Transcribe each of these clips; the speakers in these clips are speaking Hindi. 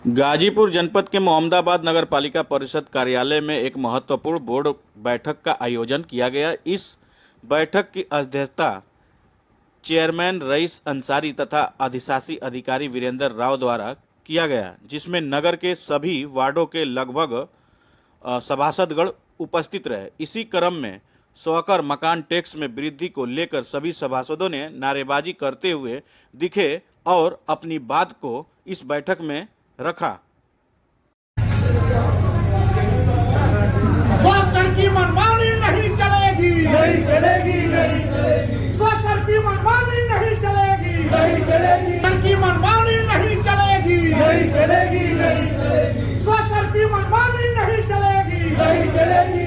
गाजीपुर जनपद के मोहम्मदाबाद नगर पालिका परिषद कार्यालय में एक महत्वपूर्ण बोर्ड बैठक का आयोजन किया गया। इस बैठक की अध्यक्षता चेयरमैन रईस अंसारी तथा अधिशासी अधिकारी वीरेंद्र राव द्वारा किया गया, जिसमें नगर के सभी वार्डों के लगभग सभासदगण उपस्थित रहे। इसी क्रम में स्वकर मकान टैक्स में वृद्धि को लेकर सभी सभासदों ने नारेबाजी करते हुए दिखे और अपनी बात को इस बैठक में रखा। स्वकर की मनमानी नहीं चलेगी, नहीं चलेगी, नहीं चलेगी, स्वकर की मनमानी नहीं चलेगी, नहीं चलेगी, स्वकर की मनमानी नहीं चलेगी, नहीं चलेगी, नहीं चलेगी, स्वकर की मनमानी नहीं चलेगी, नहीं चलेगी।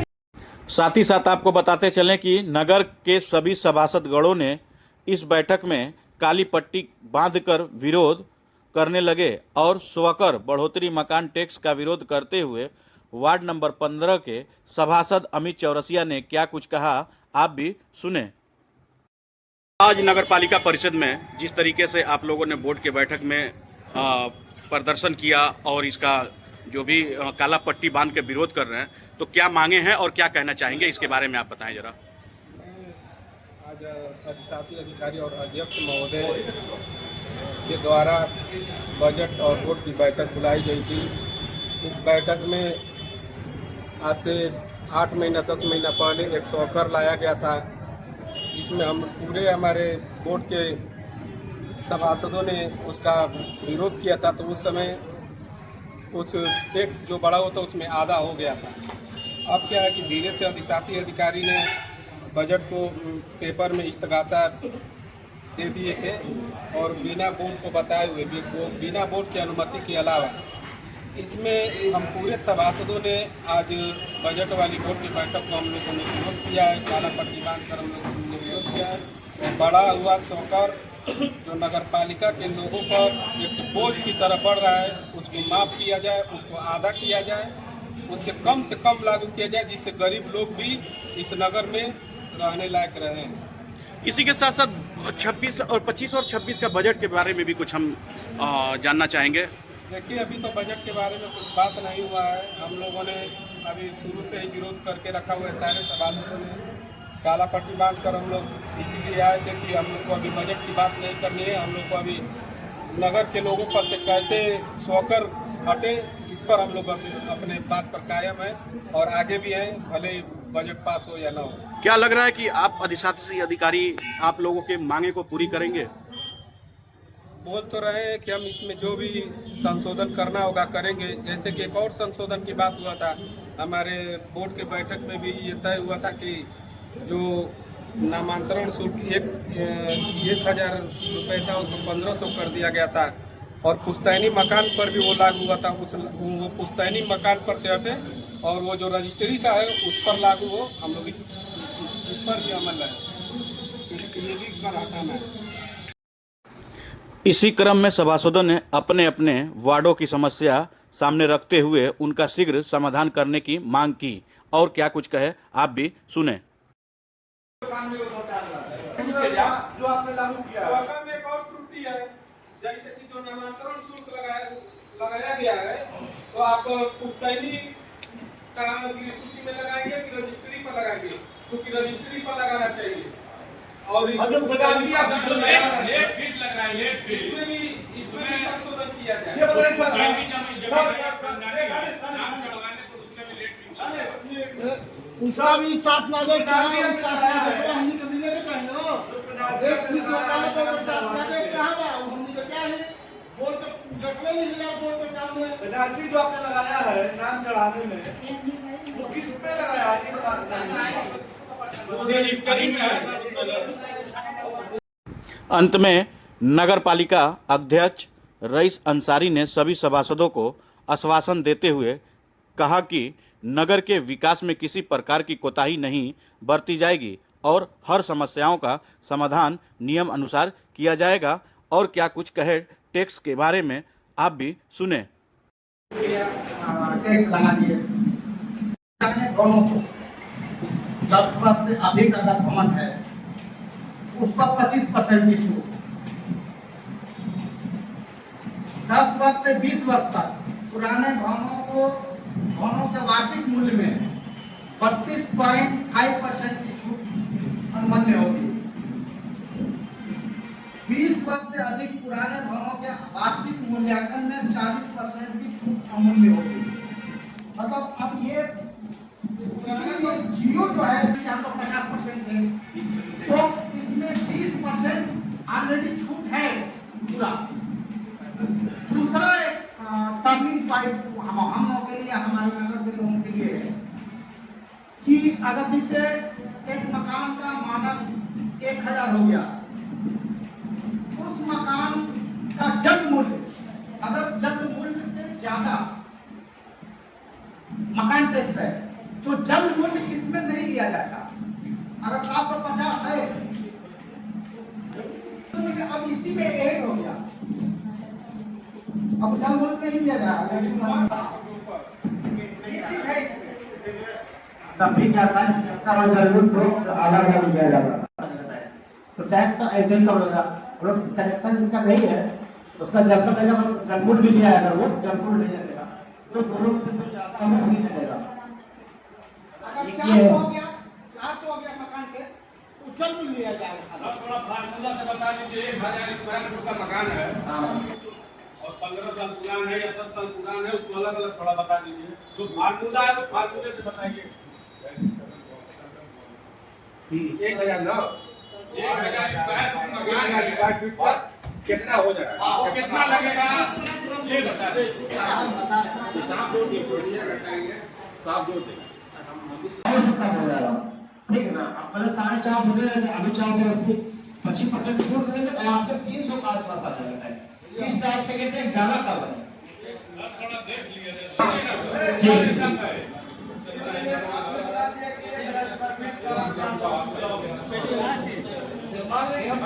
साथ ही साथ आपको बताते चलें कि नगर के सभी सभासदगणों ने इस बैठक में काली पट्टी बांधकर विरोध करने लगे और स्वकर बढ़ोतरी मकान टैक्स का विरोध करते हुए वार्ड नंबर 15 के सभासद अमित चौरसिया ने क्या कुछ कहा, आप भी सुने। आज नगर पालिका परिषद में जिस तरीके से आप लोगों ने बोर्ड के बैठक में प्रदर्शन किया और इसका जो भी काला पट्टी बांध के विरोध कर रहे हैं, तो क्या मांगे हैं और क्या कहना चाहेंगे, इसके बारे में आप बताएं जरा। आज अधिशासी अधिकारी और अध्यक्ष महोदय के द्वारा बजट और बोर्ड की बैठक बुलाई गई थी। इस बैठक में आज से 8 महीना 10 महीना पहले एक स्वकर लाया गया था, जिसमें हम पूरे हमारे बोर्ड के सभासदों ने उसका विरोध किया था। तो उस समय उस टैक्स जो बड़ा होता उसमें आधा हो गया था। अब क्या है कि धीरे से अधिशासी अधिकारी ने बजट को पेपर में इस्तगासा दे दिए थे और बिना बोर्ड को बताए हुए बिना बोर्ड की अनुमति के अलावा इसमें हम पूरे सभासदों ने आज बजट वाली बोर्ड की बैठक को हम लोगों ने विरोध किया है। काला पट्टी बांधकर हम लोगों ने विरोध किया है। बड़ा हुआ स्वकर जो नगर पालिका के लोगों पर एक बोझ की तरह बढ़ रहा है, उसको माफ़ किया जाए, उसको आधा किया जाए, उससे कम लागू किया जाए, जिससे गरीब लोग भी इस नगर में रहने लायक रहे। इसी के साथ साथ 25 और 26 का बजट के बारे में भी कुछ हम जानना चाहेंगे। देखिए, अभी तो बजट के बारे में कुछ बात नहीं हुआ है। हम लोगों ने अभी शुरू से ही विरोध करके रखा हुआ है। सारे सभासदों ने काला पट्टी बांध कर हम लोग इसीलिए आए थे कि हम लोग को अभी बजट की बात नहीं करनी है। हम लोग को अभी नगर के लोगों पर से कैसे स्वकर हटे, इस पर हम लोग अपने बात पर कायम है और आगे भी हैं, भले बजट पास हो या ना हो। क्या लग रहा है कि आप अधिशासी अधिकारी आप लोगों के मांगे को पूरी करेंगे? बोल तो रहे हैं कि हम इसमें जो भी संशोधन करना होगा करेंगे। जैसे कि एक और संशोधन की बात हुआ था हमारे बोर्ड के बैठक में भी, ये तय हुआ था कि जो नामांतरण शुल्क 1,000 रुपये था उसको 1,500 कर दिया गया था और पुश्तैनी मकान पर भी वो लागू हुआ था। वो पुश्तैनी मकान पर से हटे और वो जो रजिस्ट्री का है उस पर लागू हो। हम लोग इस पर भी अमल है, ये भी कर हटाना है। इसी क्रम में सभासदों ने अपने अपने वार्डों की समस्या सामने रखते हुए उनका शीघ्र समाधान करने की मांग की और क्या कुछ कहे, आप भी सुने। जो आपने लागू किया है, स्वकर में एक और त्रुटि है, जैसे कि जो नामांतरण शुल्क लगाया गया है, तो आप पुश्तैनी का सूची में लगाएंगे कि रजिस्ट्री पर लगाएंगे, क्योंकि रजिस्ट्री पर लगाना चाहिए। और इसमें भी संशोधन किया जाए। ये बताइए सर, उसका भी शासनादेश कहाँ है? शासनादेश का हमनी के मिले नहीं कहीं हो। एक भी दुकान पर शासनादेश कहाँ बा? हमनी के क्या है? बोल के रखले नहीं लगा बोल के सामने। पेनाल्टी जो आपने लगाया है नाम चढ़ाने में, वो किस पे लगाया है ये बता दीजिए। अंत में नगर पालिका अध्यक्ष रईस अंसारी ने सभी सभासदों को आश्वासन देते हुए कहा कि नगर के विकास में किसी प्रकार की कोताही नहीं बरती जाएगी और हर समस्याओं का समाधान नियम अनुसार किया जाएगा। और क्या कुछ कहे टैक्स के बारे में, आप भी सुने। टैक्स लगा दिए 10% से अधिक अगर भवन है उस पर 25% की छूट। 10 वर्ष से 20 वर्ष तक पुराने भवनों के वार्षिक मूल्य में 32.5% की छूट अनुमन्य होगी। 20 वर्ष से अधिक पुराने भवनों के वार्षिक मूल्यांकन में 40% की छूट अमूल्य होगी। मतलब अब ये जियो जो है यहाँ तो 50% है, तो इसमें 20% ऑलरेडी छूट है पूरा। दूसरा एक टर्निंग पॉइंट हम लोगों के लिए, हमारे नगर के लोगों के लिए है कि अगर जैसे एक मकान का मानक 1000 हो गया, उस मकान का जन्म मूल्य अगर जन्म मूल्य से ज्यादा मकान टैक्स है तो जन्म मूल्य इसमें नहीं लिया जाता। अगर 750 है तो अब इसी में ऐड हो गया, अब जन्म मूल्य नहीं लिया जाएगा। ये चीज है इसमें तभी क्या था जरूर तो अलग दिया जाता है। तो टैक्स का ऐसे ही होगा, और कनेक्शन जिसका नहीं है उसका जन्मूल भी लिया जाएगा, वो जन्मूल नहीं जाएगा, तो दोनों में तो ज्यादा नहीं मिलेगा। अगर 400 हो गया मकान के तो जन्म लिया जाएगा। थोड़ा फार्मूला से बता दीजिए। 1000 स्क्वायर फुट का मकान है और 15 साल पुराना है या 10 साल पुराना है, उसको अलग अलग थोड़ा बता दीजिए। जो फार्मूला है वो फार्मूले से बताइए। 1000 ना 1000 स्क्वायर फुट मकान है, स्क्वायर फीट पर कितना हो जाएगा, कितना लगेगा ये बता दे। हिसाब जोड़ दीजिए, साफ जोड़ दीजिए। ठीक है ना, आप पहले 4.5 हो गए, अभी 480 25% छूट देंगे तो आपके 300 के आसपास आ जाएगा। इस टाइप से कहते हैं ज्यादा कम है। थोड़ा देख लीजिए। मान लीजिए हम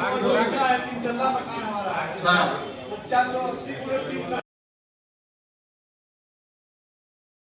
480 पूरे फीट का